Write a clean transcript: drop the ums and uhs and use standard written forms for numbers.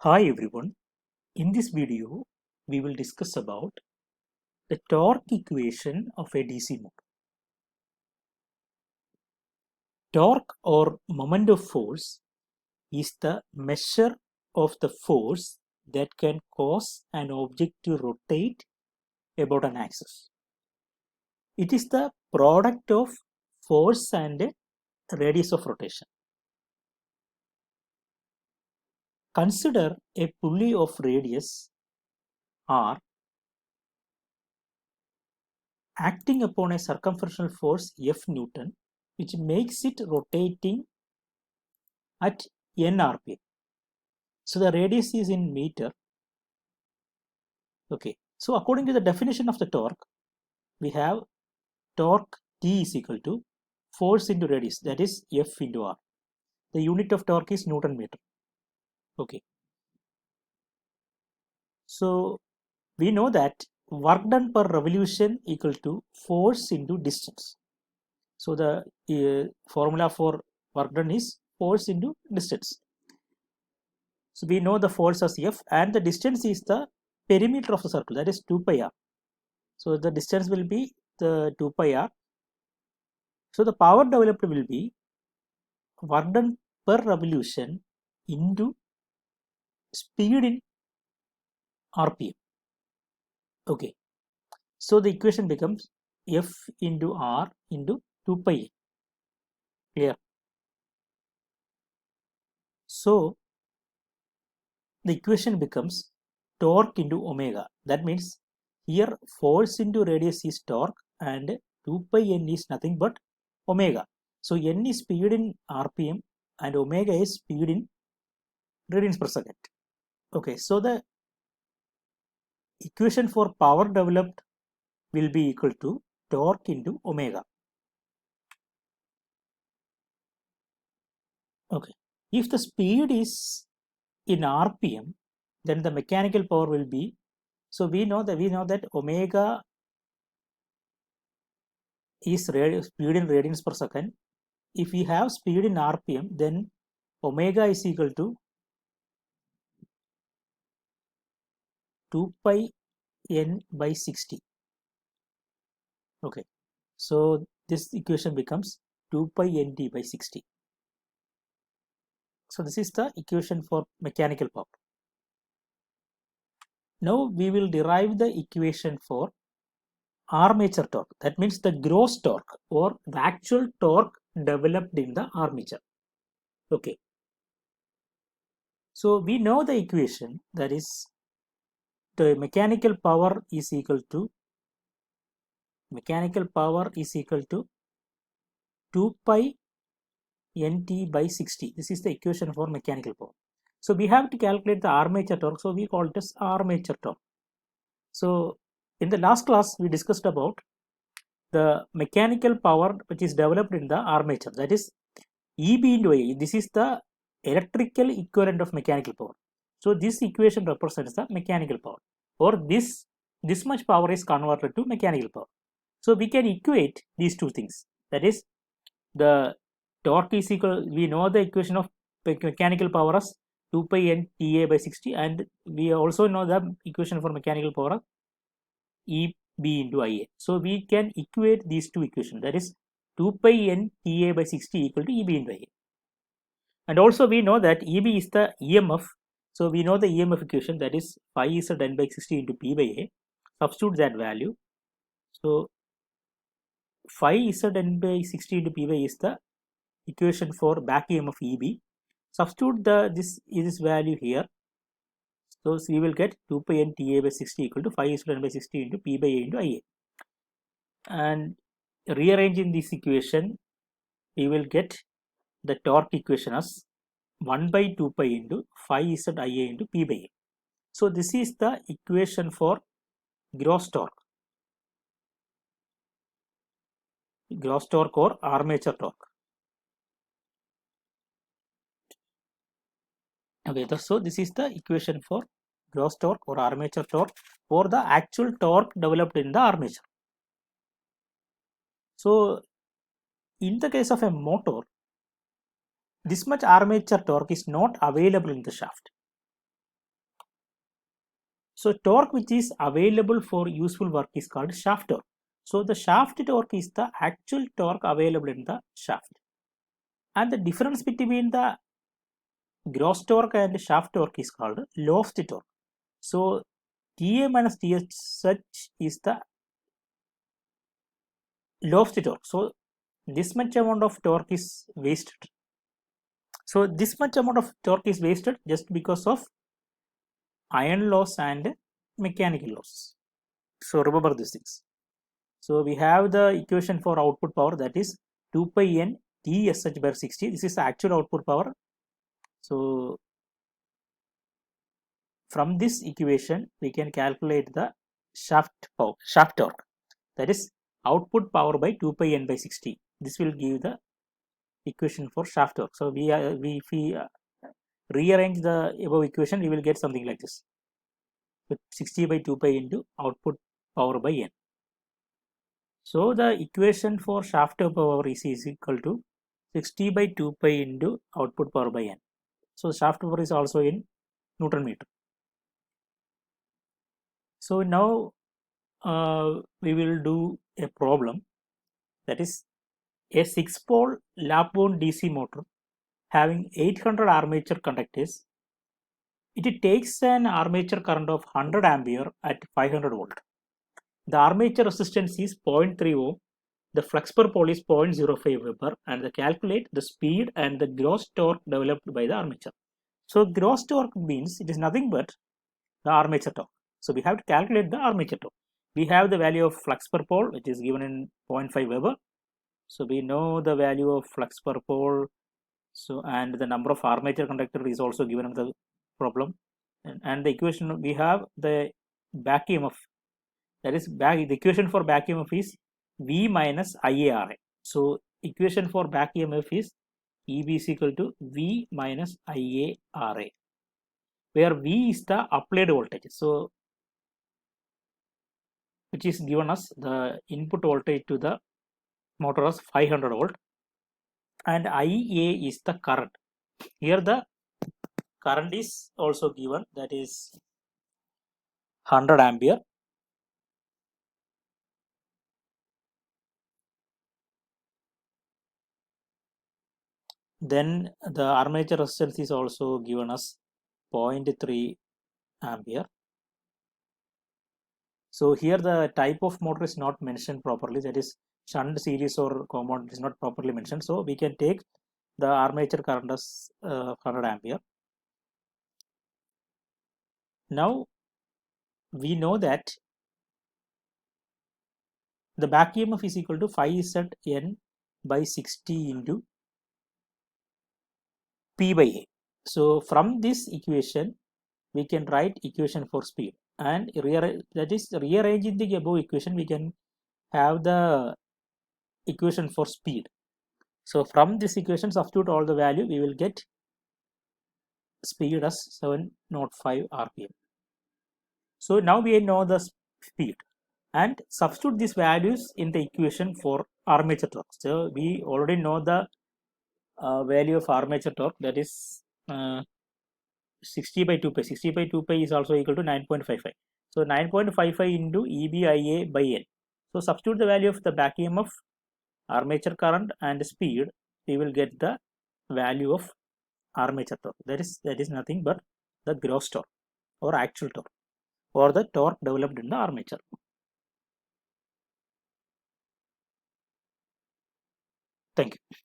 Hi everyone, in this video we will discuss about the torque equation of a DC motor. Torque or moment of force is the measure of the force that can cause an object to rotate about an axis. It is the product of force and radius of rotation. Consider a pulley of radius r acting upon a circumferential force F Newton, which makes it rotating at n rpm. So the radius is in meter. Okay, so according to the definition of the torque, we have torque T is equal to force into radius, that is F into R. The unit of torque is Newton meter. Okay, so we know that work done per revolution equal to force into distance. So the formula for work done is force into distance. So we know the force as F, and the distance is the perimeter of the circle, that is 2 pi r. So the distance will be the 2 pi r. So the power developed will be work done per revolution into speed in rpm. Okay, so the equation becomes F into R into 2 pi a. Clear? So the equation becomes torque into omega. That means here force into radius is torque and 2 pi n is nothing but omega. So n is speed in rpm and omega is speed in radians per second. Okay, so the equation for power developed will be equal to torque into omega. Okay, if the speed is in rpm, then the mechanical power will be, so we know that omega is speed in radians per second. If we have speed in rpm, then omega is equal to 2 pi n by 60. Okay, so this equation becomes 2 pi nt by 60. So this is the equation for mechanical power. Now we will derive the equation for armature torque. That means the gross torque or the actual torque developed in the armature. Okay, so we know the equation, that is the mechanical power is equal to 2 pi nt by 60. This is the equation for mechanical power. So we have to calculate the armature torque, so we call it as armature torque. So in the last class we discussed about the mechanical power which is developed in the armature, that is EB into IA. This is the electrical equivalent of mechanical power. So this equation represents the mechanical power, or this much power is converted to mechanical power. So we can equate these two things, that is the torque is equal, we know the equation of mechanical power as 2 pi n Ta by 60, and we also know the equation for mechanical power as EB into Ia. So we can equate these two equations, that is 2 pi n Ta by 60 equal to EB into Ia. And also we know that EB is the EMF. So we know the EMF equation, that is phi is n by 60 into P by A. Substitute that value. So phi is n by 60 into P by A is the equation for back EMF EB. Substitute this value here. So we will get 2 pi n Ta by 60 equal to phi is n by 60 into P by A into Ia. And rearranging this equation, we will get the torque equation as 1 by 2 pi into phi z Ia into P by A. So this is the equation for gross torque or armature torque. Okay, so this is the equation for gross torque or armature torque for the actual torque developed in the armature. So in the case of a motor, this much armature torque is not available in the shaft. So torque which is available for useful work is called shaft torque. So the shaft torque is the actual torque available in the shaft. And the difference between the gross torque and shaft torque is called lost torque. So TA minus TH is the lost torque. So this much amount of torque is wasted. So this much amount of torque is wasted just because of iron loss and mechanical loss. So remember these things. So we have the equation for output power, that is 2 pi n TSH by 60. This is the actual output power. So from this equation we can calculate the shaft torque, that is output power by 2 pi n by 60. This will give the equation for shaft torque. So if we rearrange the above equation, we will get something like this, with 60 by 2 pi into output power by n. So the equation for shaft power is equal to 60 by 2 pi into output power by n. So shaft power is also in Newton meter. So now we will do a problem, that is a 6-pole lap-wound DC motor having 800 armature conductors. It takes an armature current of 100 ampere at 500 volt. The armature resistance is 0.3 ohm. The flux per pole is 0.05 Weber, and calculate the speed and the gross torque developed by the armature. So gross torque means it is nothing but the armature torque. So we have to calculate the armature torque. We have the value of flux per pole, which is given in 0.5 Weber. So we know the value of flux per pole. So and the number of armature conductor is also given in the problem. And the equation, we have the back EMF. That is the equation for back EMF is V minus IARA. So equation for back EMF is EB is equal to V minus IARA, where V is the applied voltage. So which is given as the input voltage to the motor as 500 volt, and IA is the current. Here the current is also given, that is 100 ampere. Then the armature resistance is also given as 0.3 ampere. So here the type of motor is not mentioned properly, that is shunt, series or compound is not properly mentioned. So we can take the armature current as 100 ampere. Now we know that the back EMF is equal to 5Zn by 60 into P by A. So from this equation we can write equation for speed, and that is rearranging the above equation we can have the equation for speed. So from this equation substitute all the value, we will get speed as 705 rpm. So now we know the speed, and substitute these values in the equation for armature torque. So we already know the value of armature torque, that is 60 by 2 pi. 60 by 2 pi is also equal to 9.55. So 9.55 into EBIA by N. So substitute the value of the back EMF, armature current and speed, we will get the value of armature torque. That is nothing but the gross torque or actual torque, or the torque developed in the armature. Thank you.